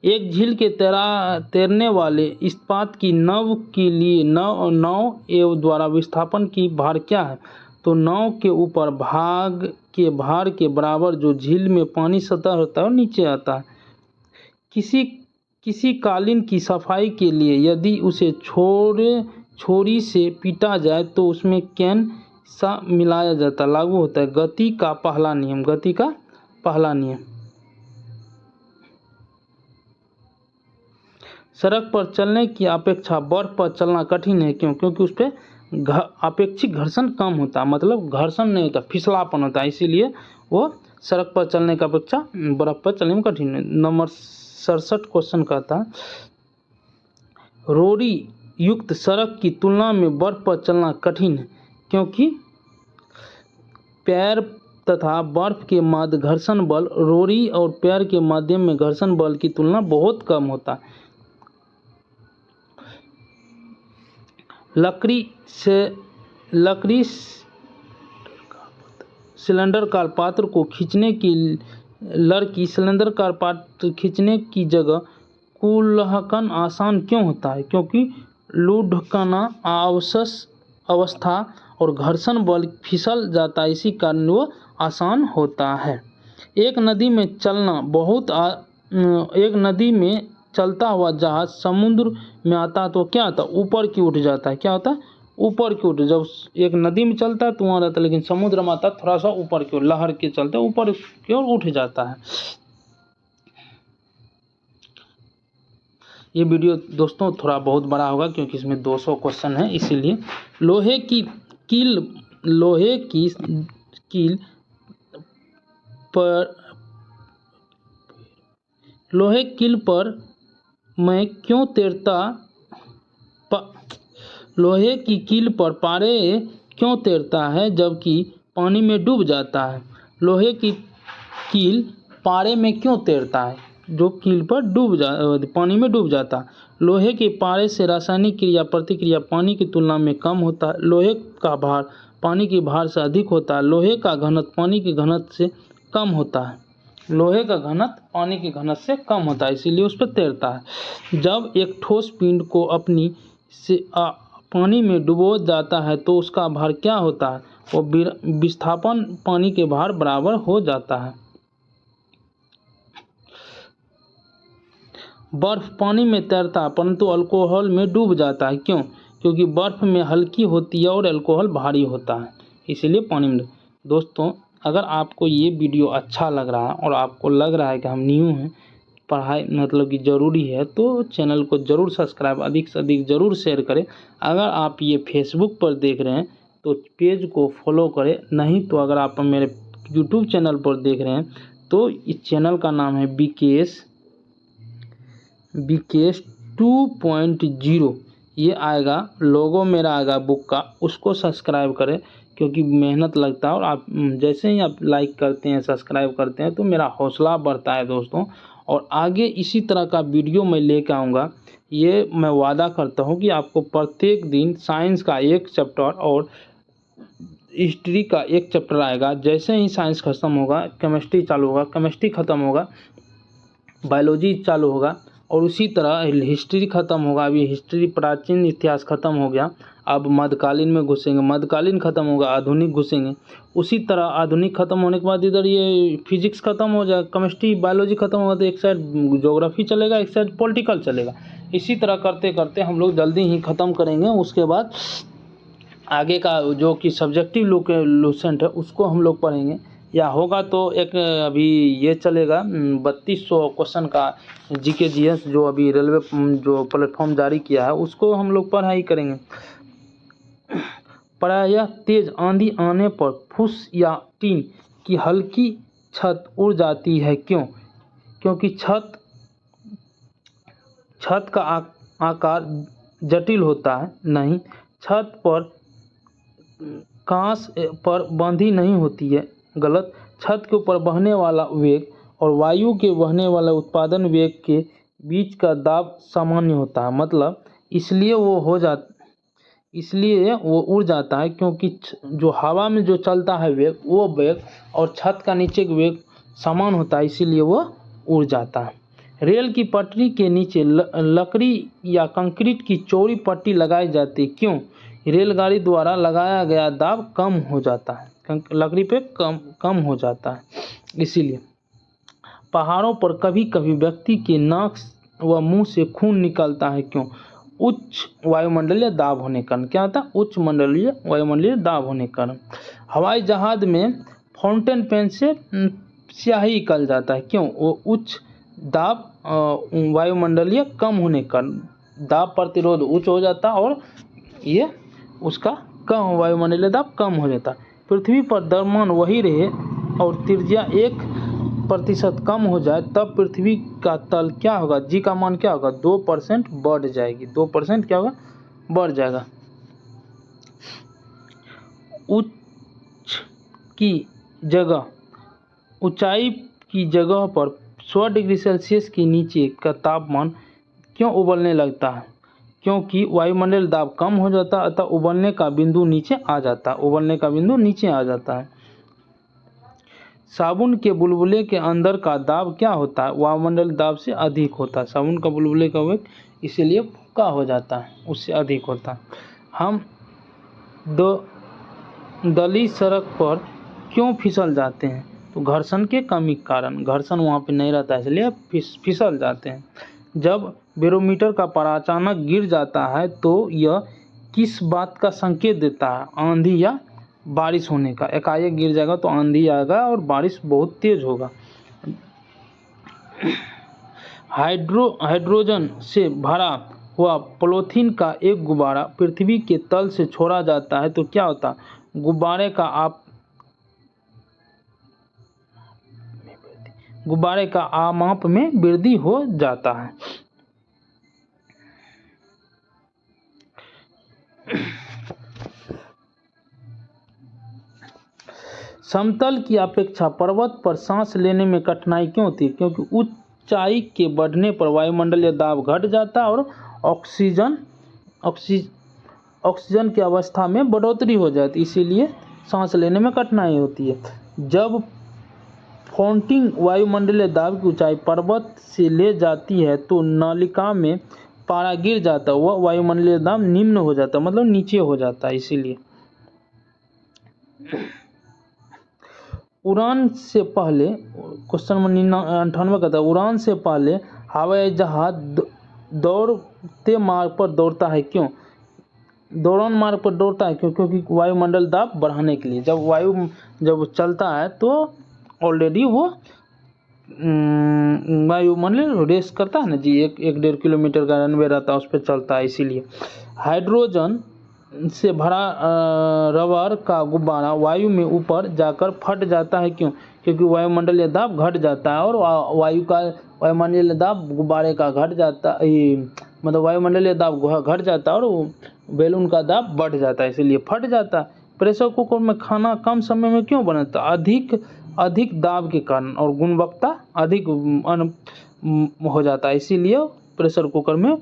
एक झील के तैरने वाले इस्पात की नाव के लिए नाव द्वारा विस्थापन की भार क्या है? तो नाव के ऊपर भार के बराबर जो झील में पानी सतह होता है और नीचे आता है। किसी कालीन की सफाई के लिए यदि उसे छोरी से पीटा जाए तो उसमें कैन सा मिलाया जाता लागू होता है? गति का पहला नियम। सड़क पर चलने की अपेक्षा बर्फ पर चलना कठिन है, क्यों? क्योंकि उस पर अपेक्षित घर्षण कम होता है, मतलब घर्षण नहीं होता, फिसलापन होता है, इसीलिए वो सड़क पर चलने की अपेक्षा बर्फ पर चलने में कठिन है। नंबर 67 क्वेश्चन कहता है, रोड़ी युक्त सड़क की तुलना में बर्फ पर चलना कठिन है, क्योंकि पैर तथा बर्फ के मध्य घर्षण बल रोड़ी और पैर के माध्यम में घर्षण बल की तुलना बहुत कम होता है। लकड़ी सिलेंडरकार पात्र को खींचने की लड़की सिलेंडरकार पात्र खींचने की जगह कुल्हकन आसान क्यों होता है? क्योंकि लुढ़कना अवस्था और घर्षण बल फिसल जाता है, इसी कारण वो आसान होता है। एक नदी में चलता हुआ जहाज समुद्र में आता है तो क्या आता है? ऊपर की उठ जाता है। क्या होता है? ऊपर की ओर। जब एक नदी में चलता है तो वहाँ रहता है, लेकिन समुद्र में आता है थोड़ा सा ऊपर की ओर, लहर के चलते ऊपर की ओर उठ जाता है। ये वीडियो दोस्तों थोड़ा बहुत बड़ा होगा क्योंकि इसमें 200 क्वेश्चन है, इसीलिए लोहे की कील पर मैं क्यों तैरता लोहे की कील पर पारे क्यों तैरता है जबकि पानी में डूब जाता है? लोहे की कील पारे में क्यों तैरता है? जो कील पर पानी में डूब जाता है। लोहे के पारे से रासायनिक क्रिया प्रतिक्रिया पानी की तुलना में कम होता है। लोहे का भार पानी के भार से अधिक होता है। लोहे का घनत्व पानी के घनत्व से कम होता है। लोहे का घनत्व पानी के घनत्व से कम होता है, इसीलिए उस पर तैरता है। जब एक ठोस पिंड को पानी में डुबो जाता है तो उसका भार क्या होता है? वो विस्थापन पानी के भार बराबर हो जाता है। बर्फ पानी में तैरता है परंतु अल्कोहल में डूब जाता है, क्यों? क्योंकि बर्फ में हल्की होती है और अल्कोहल भारी होता है, इसीलिए पानी में। दोस्तों, अगर आपको ये वीडियो अच्छा लग रहा है और आपको लग रहा है कि हम न्यू हैं, पढ़ाई मतलब कि ज़रूरी है, तो चैनल को ज़रूर सब्सक्राइब, अधिक से अधिक ज़रूर शेयर करें। अगर आप ये फेसबुक पर देख रहे हैं तो पेज को फॉलो करें, नहीं तो अगर आप मेरे यूट्यूब चैनल पर देख रहे हैं तो इस चैनल का नाम है बीकेएस 2.0, ये आएगा, लोगो मेरा आएगा बुक का, उसको सब्सक्राइब करें क्योंकि मेहनत लगता है और आप जैसे ही आप लाइक करते हैं, सब्सक्राइब करते हैं तो मेरा हौसला बढ़ता है दोस्तों। और आगे इसी तरह का वीडियो मैं लेकर आऊँगा, ये मैं वादा करता हूँ कि आपको प्रत्येक दिन साइंस का एक चैप्टर और हिस्ट्री का एक चैप्टर आएगा। जैसे ही साइंस खत्म होगा केमिस्ट्री चालू होगा, केमिस्ट्री ख़त्म होगा बायोलॉजी चालू होगा, और उसी तरह हिस्ट्री ख़त्म होगा। अभी हिस्ट्री प्राचीन इतिहास ख़त्म हो गया, अब मध्यकालीन में घुसेंगे, मध्यकालीन ख़त्म होगा आधुनिक घुसेंगे। उसी तरह आधुनिक ख़त्म होने के बाद इधर ये फिजिक्स ख़त्म हो जाएगा, केमिस्ट्री बायोलॉजी ख़त्म होगा तो एक साइड ज्योग्राफी चलेगा, एक साइड पॉलिटिकल चलेगा। इसी तरह करते करते हम लोग जल्दी ही ख़त्म करेंगे। उसके बाद आगे का जो कि सब्जेक्टिव लूसेंट है उसको हम लोग पढ़ेंगे, या होगा तो एक अभी ये चलेगा 3200 क्वेश्चन का जीके जीएस जो अभी रेलवे जो प्लेटफॉर्म जारी किया है उसको हम लोग पढ़ाई करेंगे। प्रायः तेज आंधी आने पर फूस या टीन की हल्की छत उड़ जाती है, क्यों? क्योंकि छत का आकार जटिल होता है। नहीं, छत पर कांस पर बंधी नहीं होती है। गलत, छत के ऊपर बहने वाला वेग और वायु के बहने वाला उत्पादन वेग के बीच का दाब सामान्य होता है, मतलब इसलिए वो उड़ जाता है क्योंकि जो हवा में जो चलता है वेग, वो वेग और छत का नीचे का वेग समान होता है, इसीलिए वो उड़ जाता है। रेल की पटरी के नीचे लकड़ी या कंक्रीट की चौड़ी पट्टी लगाई जाती है, क्यों? रेलगाड़ी द्वारा लगाया गया दाब कम हो जाता है, लकड़ी पे कम हो जाता है, इसीलिए। पहाड़ों पर कभी कभी व्यक्ति के नाक व मुंह से खून निकलता है, क्यों? उच्च वायुमंडलीय दाब होने के कारण। क्या होता है? उच्च वायुमंडलीय दाब होने के कारण। हवाई जहाज में फाउंटेन पेन से स्याही निकल जाता है, क्यों? वो उच्च दाब वायुमंडलीय कम होने का दाब प्रतिरोध उच्च हो जाता और ये उसका कम वायुमंडलीय दाब कम हो जाता। पृथ्वी पर द्रव्यमान वही रहे और त्रिज्या 1% कम हो जाए तब पृथ्वी का तल क्या होगा, जी का मान क्या होगा, 2% बढ़ जाएगी, 2% क्या होगा, बढ़ जाएगा। ऊंचाई की जगह पर 100 डिग्री सेल्सियस के नीचे का तापमान क्यों उबलने लगता है, क्योंकि वायुमंडल दाब कम हो जाता है अतः उबलने का बिंदु नीचे आ जाता है। साबुन के बुलबुले के अंदर का दाब क्या होता है, वायुमंडल दाब से अधिक होता है। साबुन का बुलबुले का वेग इसीलिए फुका हो जाता है, उससे अधिक होता है। हम दली सड़क पर क्यों फिसल जाते हैं, तो घर्षण के कमी के कारण, घर्षण वहाँ पे नहीं रहता है इसलिए फिसल जाते हैं। जब बैरोमीटर का पारा अचानक गिर जाता है तो यह किस बात का संकेत देता है, आंधी या बारिश होने का। एकाएक गिर जाएगा तो आंधी आएगा और बारिश बहुत तेज होगा। हाइड्रोजन से भरा हुआ पॉलीथीन का एक गुब्बारा पृथ्वी के तल से छोड़ा जाता है तो क्या होता, गुब्बारे का आमाप में वृद्धि हो जाता है। समतल की अपेक्षा पर्वत पर सांस लेने में कठिनाई क्यों होती है, क्योंकि ऊंचाई के बढ़ने पर वायुमंडलीय दाब घट जाता है और ऑक्सीजन की अवस्था में बढ़ोतरी हो जाती है, इसीलिए सांस लेने में कठिनाई होती है। जब फ्लोटिंग वायुमंडलीय दाब की ऊंचाई पर्वत से ले जाती है तो नलिका में पारा गिर जाता है, वह वायुमंडलीय दाब निम्न हो जाता है, मतलब नीचे हो जाता है। इसीलिए उड़ान से पहले, क्वेश्चन नंबर 98 का था, उड़ान से पहले हवाई जहाज दौड़ते मार्ग पर दौड़ता है क्यों, दौड़ान मार्ग पर दौड़ता है क्यों, क्योंकि वायुमंडल दाब बढ़ाने के लिए। जब चलता है तो ऑलरेडी वो वायुमंडल रेस करता है ना जी, 1-1.5 किलोमीटर का रनवे रहता है, उस पर चलता है। इसीलिए हाइड्रोजन से भरा रबर का गुब्बारा वायु में ऊपर जाकर फट जाता है क्यों, क्योंकि वायुमंडलीय दाब घट जाता है और वायुमंडलीय दाब गुब्बारे का घट जाता है, मतलब वायुमंडलीय दाब घट जाता है और बैलून का दाब बढ़ जाता है, इसीलिए फट जाता है। प्रेशर कुकर में खाना कम समय में क्यों बनता, अधिक दाब के कारण और गुणवत्ता अधिक हो जाता है, इसीलिए प्रेशर कुकर में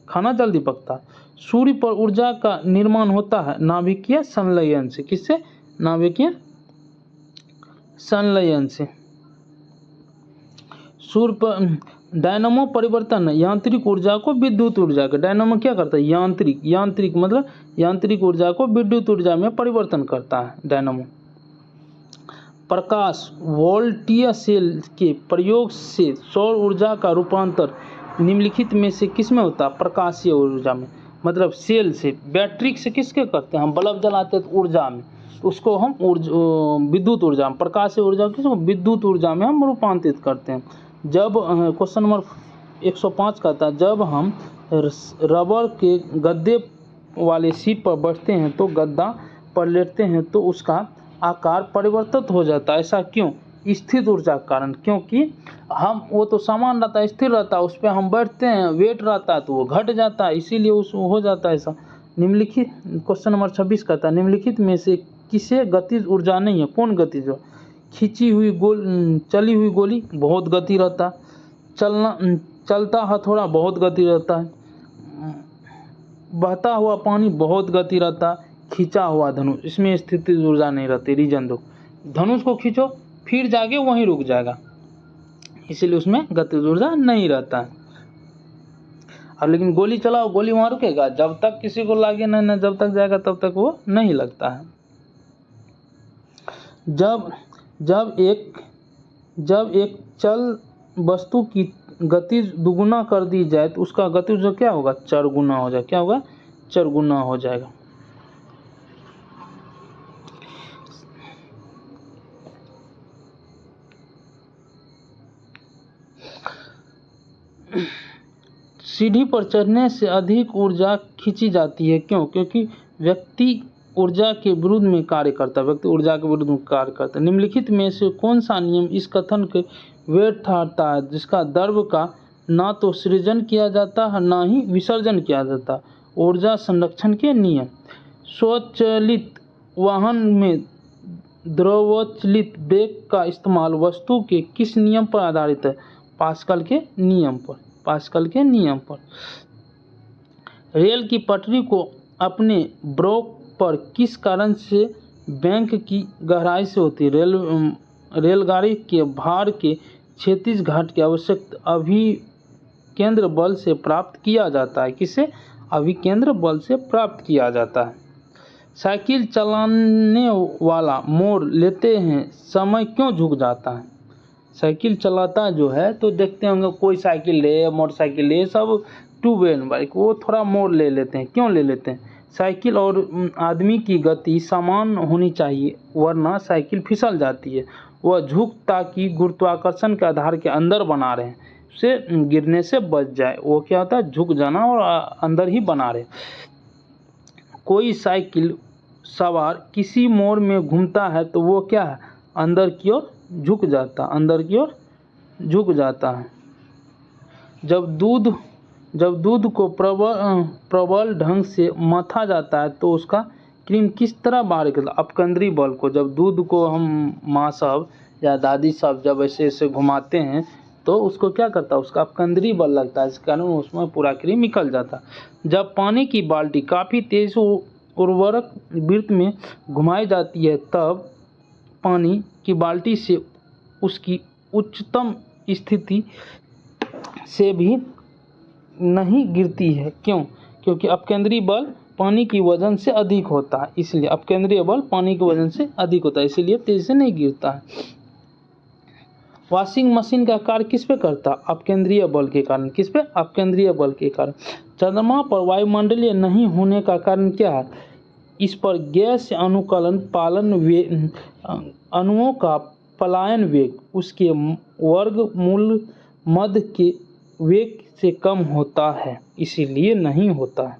खाना जल्दी पकता है। सूर्य पर ऊर्जा का निर्माण होता है नाभिकीय संलयन से, किससे, नाभिकीय संलयन से। सूर्य पर डायनामो परिवर्तन यांत्रिक ऊर्जा को विद्युत ऊर्जा का, डायनामो क्या करता है, यांत्रिक मतलब यांत्रिक ऊर्जा को विद्युत ऊर्जा में परिवर्तन करता है डायनामो। प्रकाश वोल्टीय सेल के प्रयोग से सौर ऊर्जा का रूपांतर निम्नलिखित में से किस में होता है, प्रकाशीय ऊर्जा में, मतलब सेल से, बैटरी से किसके करते हैं हम, बल्ब जलाते हैं तो ऊर्जा में, तो उसको हम विद्युत ऊर्जा में, प्रकाशीय ऊर्जा किसको, विद्युत ऊर्जा में हम रूपांतरित करते हैं। जब क्वेश्चन नंबर 105 का था, जब हम रबर के गद्दे वाले सीट पर बैठते हैं तो गद्दा पर लेटते हैं तो उसका आकार परिवर्तित हो जाता है, ऐसा क्यों, स्थिर ऊर्जा के कारण, क्योंकि वो तो सामान रहता है, स्थिर रहता है, उस पर हम बैठते हैं, वेट रहता है तो वो घट जाता है, इसीलिए उस हो जाता है ऐसा। निम्नलिखित क्वेश्चन नंबर 26 का था, निम्नलिखित में से किसे गतिज ऊर्जा नहीं है, कौन गतिज हो, चली हुई गोली बहुत गति रहता है, चलता हथौड़ा बहुत गति रहता है, बहता हुआ पानी बहुत गति रहता है, खींचा हुआ धनुष, इसमें स्थितिज ऊर्जा नहीं रहती। रीजन दो, धनुष को खींचो फिर जाके वहीं रुक जाएगा, इसीलिए उसमें गतिज ऊर्जा नहीं रहता है। और लेकिन गोली चलाओ, गोली वहां रुकेगा, जब तक किसी को लागे ना, जब तक जाएगा तब तक वो नहीं लगता है। जब एक चल वस्तु की गति दुगुना कर दी जाए तो उसका गति ऊर्जा क्या होगा, चरगुना हो जाएगा, क्या होगा, चरगुना हो जाएगा। सीढ़ी पर चढ़ने से अधिक ऊर्जा खींची जाती है, क्यों? क्योंकि व्यक्ति ऊर्जा के विरुद्ध में कार्य करता है, व्यक्ति ऊर्जा के विरुद्ध में कार्य करता है। निम्नलिखित में से कौन सा नियम इस कथन के वैध ठहरता है, जिसका द्रव्य का ना तो सृजन किया जाता है ना ही विसर्जन किया जाता? ऊर्जा संरक्षण के नियम। स्वचालित वाहन में द्रवचालित ब्रेक का इस्तेमाल वस्तु के किस नियम पर आधारित है? पास्कल के नियम पर। पास्कल के नियम पर। रेल की पटरी को अपने ब्रेक पर किस कारण से बैंक की गहराई से होती है? रेलगाड़ी के भार के क्षैतिज घाट की आवश्यक अभिकेंद्र बल से प्राप्त किया जाता है। किसे? अभिकेंद्र बल से प्राप्त किया जाता है। साइकिल चलाने वाला मोड़ लेते हैं समय क्यों झुक जाता है? साइकिल चलाता जो है तो देखते होंगे कोई साइकिल ले, मोटरसाइकिल ले, सब टू व्हीलर बाइक, वो थोड़ा मोड़ ले लेते हैं। क्यों ले लेते हैं? साइकिल और आदमी की गति समान होनी चाहिए, वरना साइकिल फिसल जाती है। वह झुक ताकि गुरुत्वाकर्षण के आधार के अंदर बना रहे, उसे गिरने से बच जाए। वो क्या होता है? झुक जाना और अंदर ही बना रहे। कोई साइकिल सवार किसी मोड़ में घूमता है तो वो क्या है? अंदर की ओर झुक जाता, अंदर की ओर झुक जाता है। जब दूध को प्रबल ढंग से मथा जाता है तो उसका क्रीम किस तरह बाहर निकलता? अपकेंद्री बल को। जब दूध को हम माँ साहब या दादी साहब जब ऐसे ऐसे घुमाते हैं तो उसको क्या करता है? उसका अपकेंद्री बल लगता है, इस कारण उसमें पूरा क्रीम निकल जाता है। जब पानी की बाल्टी काफ़ी तेज उर्वरक वृत्त में घुमाई जाती है तब पानी की बाल्टी से उसकी उच्चतम स्थिति से भी नहीं गिरती है। क्यों? क्योंकि अपकेंद्रीय बल पानी की वजन से अधिक होता है, इसलिए अपकेंद्रीय बल पानी की वजन से अधिक होता है, इसलिए तेजी से नहीं गिरता है। वॉशिंग मशीन का कार्य किस पे करता? अपकेंद्रीय बल के कारण। किस पे? अपकेंद्रीय बल के कारण। चंद्रमा पर वायुमंडलीय नहीं होने का कारण क्या है? इस पर गैस अनुकलन पालन अणुओं का पलायन वेग उसके वर्गमूल मध्य के वेग से कम होता है, इसीलिए नहीं होता है।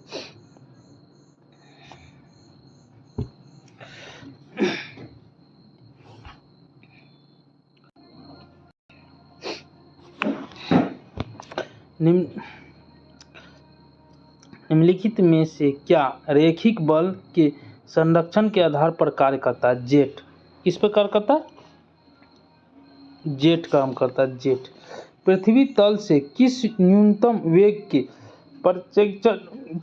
निम्नलिखित में से क्या रैखिक बल के संरक्षण के आधार पर कार्य करता है? जेट। किस पर कार्य करता है? जेट काम करता है, जेट। पृथ्वी तल से किस न्यूनतम वेग के प्रक्षेपण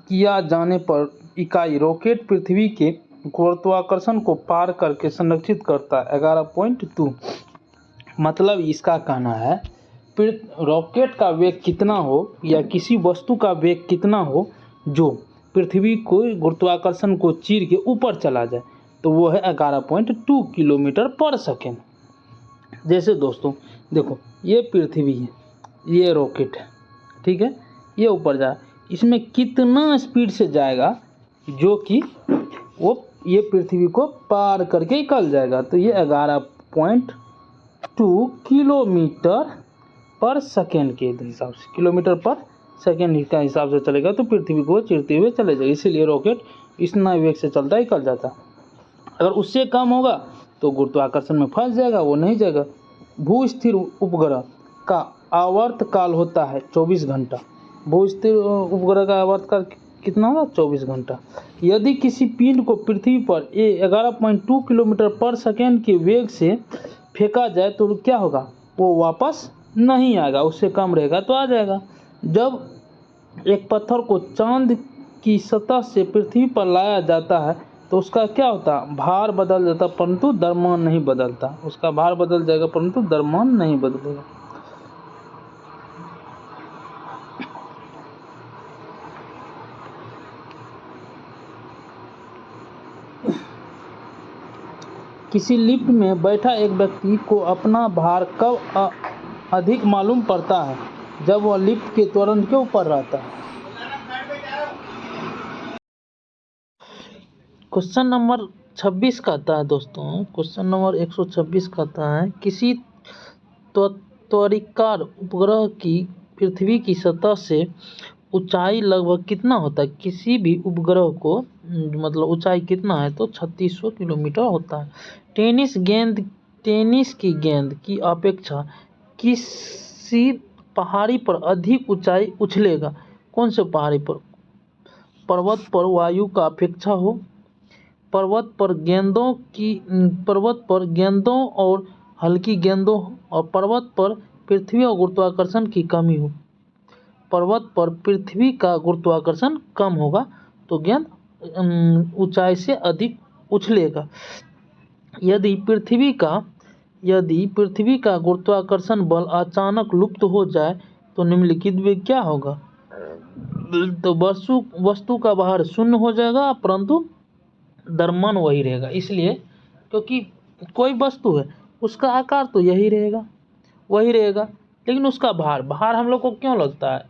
किया जाने पर इकाई रॉकेट पृथ्वी के गुरुत्वाकर्षण को पार करके संरक्षित करता है? 11.2। मतलब इसका कहना है रॉकेट का वेग कितना हो या किसी वस्तु का वेग कितना हो जो पृथ्वी को गुरुत्वाकर्षण को चीर के ऊपर चला जाए, तो वो है 11.2 किलोमीटर पर सेकेंड। जैसे दोस्तों देखो, ये पृथ्वी है, ये रॉकेट है, ठीक है, ये ऊपर जा, इसमें कितना स्पीड से जाएगा जो कि वो ये पृथ्वी को पार करके निकल जाएगा? तो ये 11.2 किलोमीटर पर सेकेंड के हिसाब से, किलोमीटर पर सेकेंड का हिसाब से चलेगा तो पृथ्वी को चीरते हुए चले जाएगा, इसीलिए रॉकेट इतना वेग से चलता है, निकल जाता। अगर उससे कम होगा तो गुरुत्वाकर्षण में फंस जाएगा, वो नहीं जाएगा। भू-स्थिर उपग्रह का आवर्त काल होता है 24 घंटा। भू-स्थिर उपग्रह का आवर्त काल कितना होगा? 24 घंटा। यदि किसी पिंड को पृथ्वी पर 11.2 किलोमीटर पर सेकेंड के वेग से फेंका जाए तो क्या होगा? वो वापस नहीं आएगा, उससे कम रहेगा तो आ जाएगा। जब एक पत्थर को चांद की सतह से पृथ्वी पर लाया जाता है तो उसका क्या होता? भार बदल जाता परंतु द्रव्यमान नहीं बदलता। उसका भार बदल जाएगा परंतु द्रव्यमान नहीं बदलेगा। किसी लिफ्ट में बैठा एक व्यक्ति को अपना भार कब अधिक मालूम पड़ता है? जब वह लिफ्ट के त्वरण के ऊपर रहता है। क्वेश्चन नंबर 26 कहता है दोस्तों, क्वेश्चन नंबर 126 कहता है किसी त्वरितकार उपग्रह की पृथ्वी की सतह से ऊंचाई लगभग कितना होता है किसी भी उपग्रह को, मतलब ऊंचाई कितना है तो 3600 किलोमीटर होता है। टेनिस की गेंद की अपेक्षा किसी पहाड़ी पर अधिक ऊंचाई उछलेगा। कौन से पहाड़ी पर? पर्वत पर वायु का अपेक्षा हो, पर्वत पर गेंदों और हल्की गेंदों हो, और पर्वत पर पृथ्वी और गुरुत्वाकर्षण की कमी हो। पर्वत पर पृथ्वी का गुरुत्वाकर्षण कम होगा तो गेंद ऊंचाई से अधिक उछलेगा। यदि पृथ्वी का गुरुत्वाकर्षण बल अचानक लुप्त हो जाए तो निम्नलिखित में क्या होगा? तो वस्तु का भार शून्य हो जाएगा परंतु द्रव्यमान वही रहेगा। इसलिए क्योंकि कोई वस्तु है उसका आकार तो वही रहेगा, लेकिन उसका भार हम लोग को क्यों लगता है?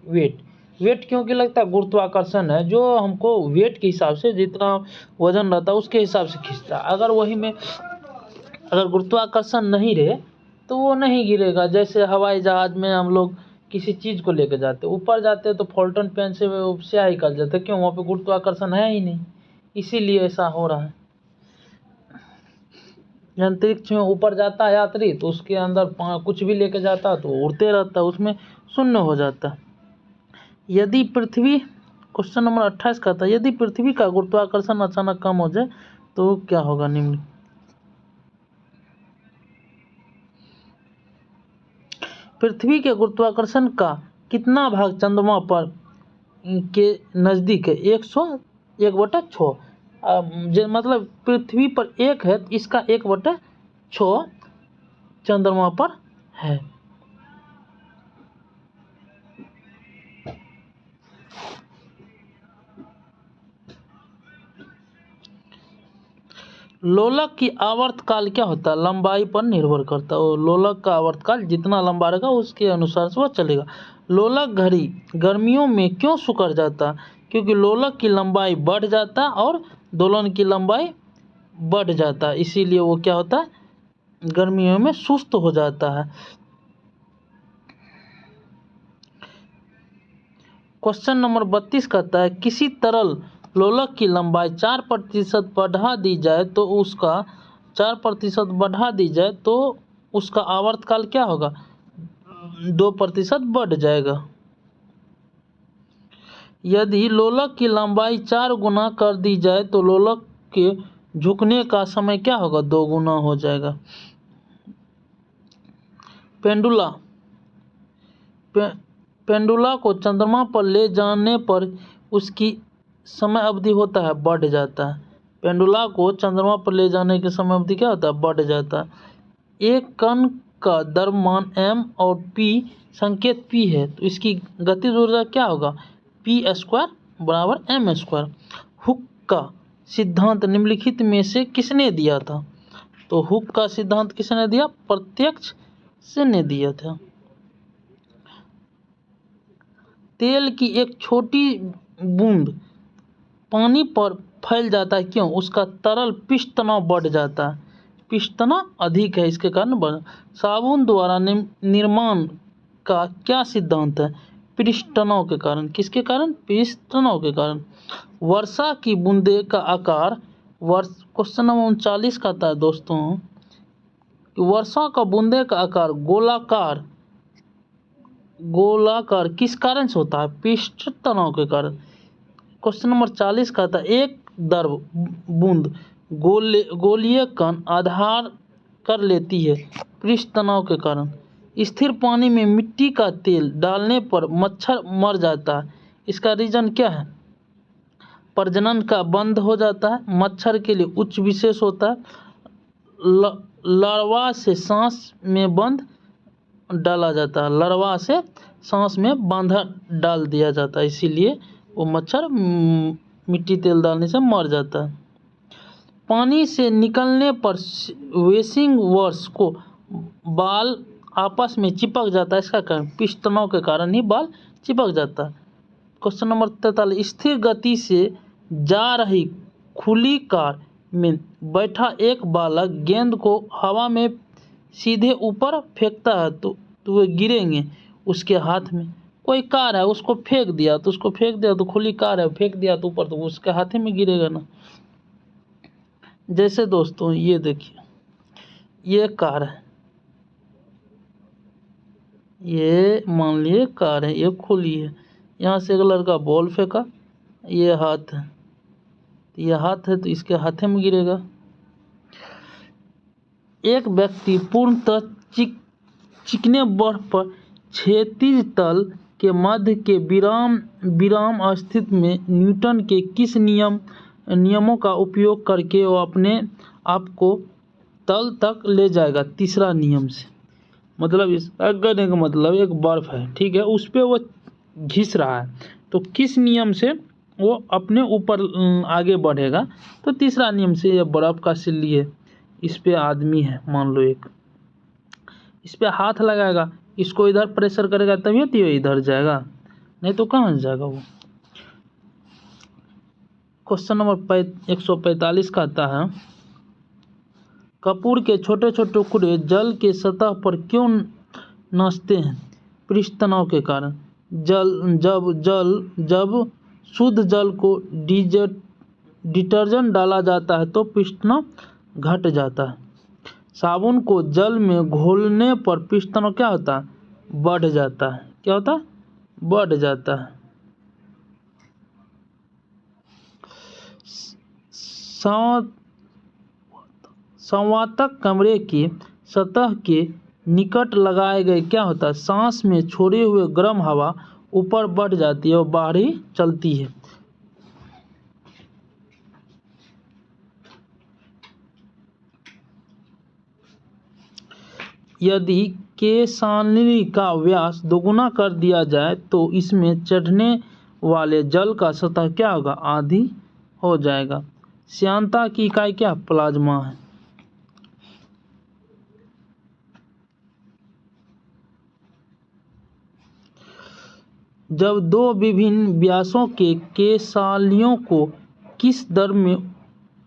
वेट क्योंकि लगता है? गुरुत्वाकर्षण है जो हमको वेट के हिसाब से जितना वजन रहता है उसके हिसाब से खींचता है। अगर गुरुत्वाकर्षण नहीं रहे तो वो नहीं गिरेगा। जैसे हवाई जहाज में हम लोग किसी चीज़ को लेकर जाते हैं, ऊपर जाते हैं तो फॉल्टन पेन से स्याही निकल जाता है। क्यों? वहाँ पे गुरुत्वाकर्षण है ही नहीं, इसीलिए ऐसा हो रहा है। अंतरिक्ष में ऊपर जाता है यात्री तो उसके अंदर कुछ भी लेके जाता है तो उड़ते रहता है, उसमें शून्य हो जाता है। यदि पृथ्वी, क्वेश्चन नंबर 28 का था, यदि पृथ्वी का गुरुत्वाकर्षण अचानक कम हो जाए तो क्या होगा? निम्न पृथ्वी के गुरुत्वाकर्षण का कितना भाग चंद्रमा पर के नज़दीक है? 1/6। मतलब पृथ्वी पर 1 है तो इसका 1/6 चंद्रमा पर है। लोलक की आवर्तकाल क्या होता है? लंबाई पर निर्भर करता है। लोलक का आवर्तकाल जितना लंबा रहेगा उसके अनुसार से वह चलेगा। लोलक घड़ी गर्मियों में क्यों सिकुड़ जाता? क्योंकि लोलक की लंबाई बढ़ जाता है और दोलन की लंबाई बढ़ जाता है, इसीलिए वो क्या होता है? गर्मियों में सुस्त हो जाता है। क्वेश्चन नंबर 32 कहता है किसी तरल लोलक की लंबाई 4% बढ़ा दी जाए तो उसका 4% बढ़ा दी जाए तो उसका आवर्तकाल क्या होगा? 2% बढ़ जाएगा। यदि लोलक की लंबाई 4 गुना कर दी जाए तो लोलक के झुकने का समय क्या होगा? 2 गुना हो जाएगा। पेंडुला को चंद्रमा पर ले जाने पर उसकी समय अवधि होता है बढ़ जाता है। पेंडुला को चंद्रमा पर ले जाने की समय अवधि क्या होता है? बढ़ जाता है। एक कण का द्रव्यमान m और p संकेत p है तो इसकी गतिज ऊर्जा क्या होगा? p² बराबर m²। हुक का सिद्धांत निम्नलिखित में से किसने दिया था? तो हुक का सिद्धांत किसने दिया? प्रत्यक्ष से ने दिया था। तेल की एक छोटी बूंद पानी पर फैल जाता है, क्यों? उसका तरल पृष्ठ तनाव बढ़ जाता है, पृष्ठ तनाव अधिक है, इसके कारण साबुन द्वारा निर्माण का क्या सिद्धांत है? पृष्ठ तनाव के कारण। किसके कारण? पृष्ठ तनाव के कारण। वर्षा की बूंदे का आकार, क्वेश्चन नंबर 39 का था दोस्तों, वर्षा का बूंदे का आकार गोलाकार किस कारण से होता है? पृष्ठ तनाव के कारण। क्वेश्चन नंबर 40 का था एक द्रव बूंद गोलीय कण आधार कर लेती है पृष्ठ तनाव के कारण। स्थिर पानी में मिट्टी का तेल डालने पर मच्छर मर जाता है, इसका रीजन क्या है? प्रजनन का बंद हो जाता है। मच्छर के लिए उच्च विशेष होता है। लार्वा से सांस में बंद डाला जाता है, लार्वा से सांस में बांधा डाल दिया जाता है, इसीलिए वो मच्छर मिट्टी तेल डालने से मर जाता है। पानी से निकलने पर वेसिंग वर्स को बाल आपस में चिपक जाता है, इसका कारण पृष्ठ तनाव के कारण ही बाल चिपक जाता है। क्वेश्चन नंबर 43, स्थिर गति से जा रही खुली कार में बैठा एक बालक गेंद को हवा में सीधे ऊपर फेंकता है तो वे गिरेंगे उसके हाथ में। कोई कार है उसको फेंक दिया तो खुली कार है, फेंक दिया तो ऊपर, तो उसके हाथे में गिरेगा ना। जैसे दोस्तों ये देखिए, ये कार है, ये मान लिए कार है, ये खुली है, यहाँ से एक लड़का बॉल फेंका, ये हाथ है, ये हाथ है तो इसके हाथे में गिरेगा। एक व्यक्ति पूर्णतः चिकने बर्फ पर क्षैतिज तल के मध्य के विराम स्थिति में न्यूटन के किस नियमों का उपयोग करके वो अपने आप को तल तक ले जाएगा? तीसरा नियम से। मतलब इस कहने का मतलब एक बर्फ है, ठीक है, उस पर वो घिस रहा है, तो किस नियम से वो अपने ऊपर आगे बढ़ेगा? तो तीसरा नियम से। ये बर्फ का सिल्ली है, इस पे आदमी है, मान लो एक, इस पे हाथ लगाएगा, इसको इधर प्रेशर करेगा तभी तो ये इधर जाएगा, नहीं तो कहाँ जाएगा वो। क्वेश्चन नंबर 145 का आता है, कपूर के छोटे छोटे टुकड़े जल के सतह पर क्यों नाचते हैं? पृष्ठ तनाव के कारण। जब शुद्ध जल को डिटर्जेंट डाला जाता है तो पृष्ठ तनाव घट जाता है। साबुन को जल में घोलने पर पृष्ठ तनाव क्या होता है? बढ़ जाता है। क्या होता है? बढ़ जाता है। संवातक कमरे की सतह के निकट लगाए गए क्या होता है? सांस में छोड़े हुए गर्म हवा ऊपर बढ़ जाती है और बाहर ही चलती है। यदि के सारणी का व्यास दोगुना कर दिया जाए तो इसमें चढ़ने वाले जल का सतह क्या होगा? आधी हो जाएगा। श्यानता की इकाई क्या? प्लाज्मा है। जब दो विभिन्न व्यासों के केशालियों को किस दर में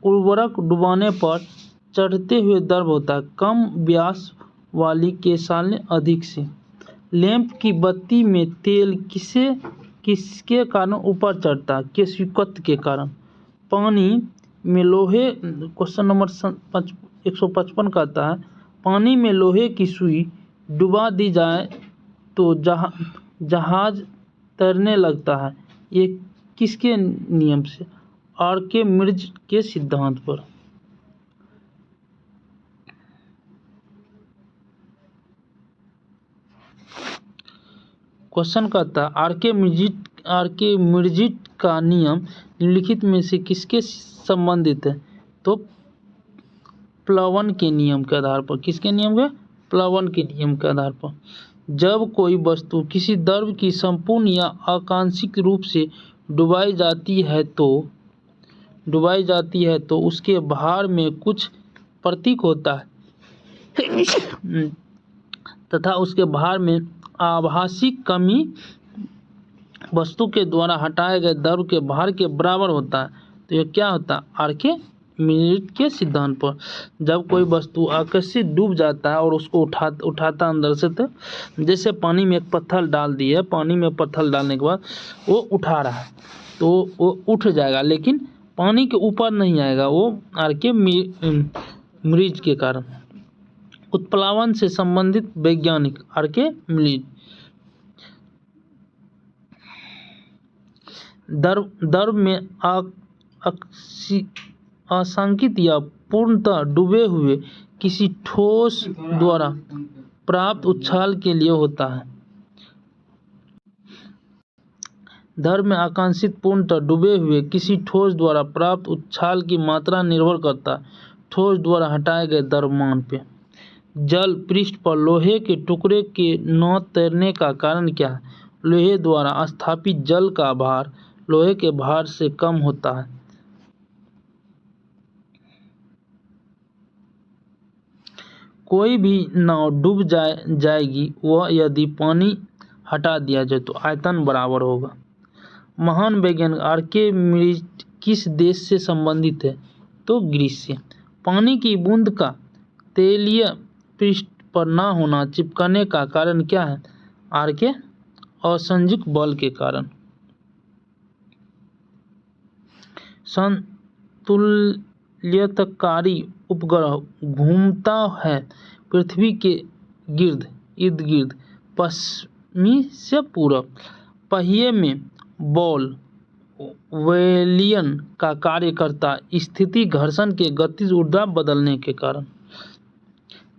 उर्वरक डुबाने पर चढ़ते हुए द्रव होता है? कम व्यास वाली केशाल्य अधिक से। लैंप की बत्ती में तेल किसके कारण ऊपर चढ़ता है? केशिकत्व के कारण। पानी में लोहे, क्वेश्चन नंबर 155 का आता है, पानी में लोहे की सुई डुबा दी जाए तो जहाज तैरने लगता है। ये किसके नियम से? आर्किमिडीज के सिद्धांत पर। क्वेश्चन कहता है, आर्किमिडीज का नियम निम्नलिखित में से किसके संबंधित है? तो प्लवन के नियम के आधार पर। किसके नियम के? प्लवन के नियम के आधार पर। जब कोई वस्तु किसी द्रव की संपूर्ण या आंशिक रूप से डुबाई जाती है तो उसके भार में कुछ प्रतीक होता है तथा उसके भार में आभासी कमी वस्तु के द्वारा हटाए गए द्रव के भार के बराबर होता है। तो यह क्या होता है? आर्किमिडीज के सिद्धांत पर। जब कोई वस्तु आकस्मिक डूब जाता है और उसको उठाता अंदर से, तो जैसे पानी में एक पत्थर डाल दिए, पानी में पत्थर डालने के बाद वो उठा रहा है तो वो उठ जाएगा, लेकिन पानी के ऊपर नहीं आएगा, वो आर्किमिडीज के कारण। उत्प्लावन से संबंधित वैज्ञानिक आर्किमिडीज। द्रव में आंशिक या पूर्णतः डूबे हुए किसी ठोस द्वारा प्राप्त उछाल के लिए होता है। द्रव में आंशिक पूर्णतः डूबे हुए किसी ठोस द्वारा प्राप्त उछाल की मात्रा निर्भर करता है ठोस द्वारा हटाए गए द्रव्यमान पे। जल पृष्ठ पर लोहे के टुकड़े के न तैरने का कारण क्या है? लोहे द्वारा स्थापित जल का भार लोहे के भार से कम होता है। कोई भी नाव डूब जाएगी वह यदि पानी हटा दिया जाए तो आयतन बराबर होगा। महान वैज्ञानिक आर्किमिडीज किस देश से संबंधित है? तो ग्रीस से। पानी की बूंद का तैलीय पृष्ठ पर न होना चिपकने का कारण क्या है? असंजिक बल के कारण। संतुल्यताकारी उपग्रह घूमता है पृथ्वी के इर्द गिर्द पश्चिमी से पूरब। पहिए में बॉल वैलियन का कार्य करता स्थिति घर्षण के गतिज ऊर्जा बदलने के कारण।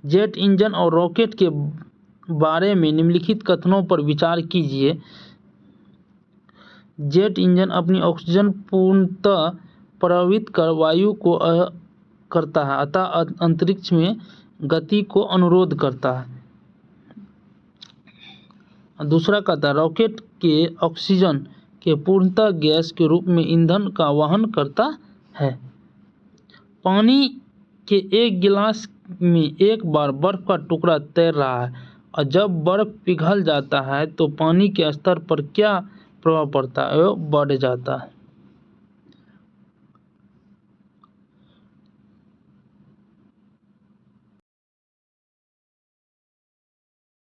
जेट इंजन और रॉकेट के बारे में निम्नलिखित कथनों पर विचार कीजिए। जेट इंजन अपनी ऑक्सीजन पूर्णतः प्रवाहित कर वायु को करता है, अतः अंतरिक्ष में गति को अनुरोध करता है। दूसरा कहता है रॉकेट के ऑक्सीजन के पूर्णतः गैस के रूप में ईंधन का वहन करता है। पानी के एक गिलास में एक बार बर्फ का टुकड़ा तैर रहा है और जब बर्फ पिघल जाता है तो पानी के स्तर पर क्या प्रभाव पड़ता है? वो बढ़ जाता है।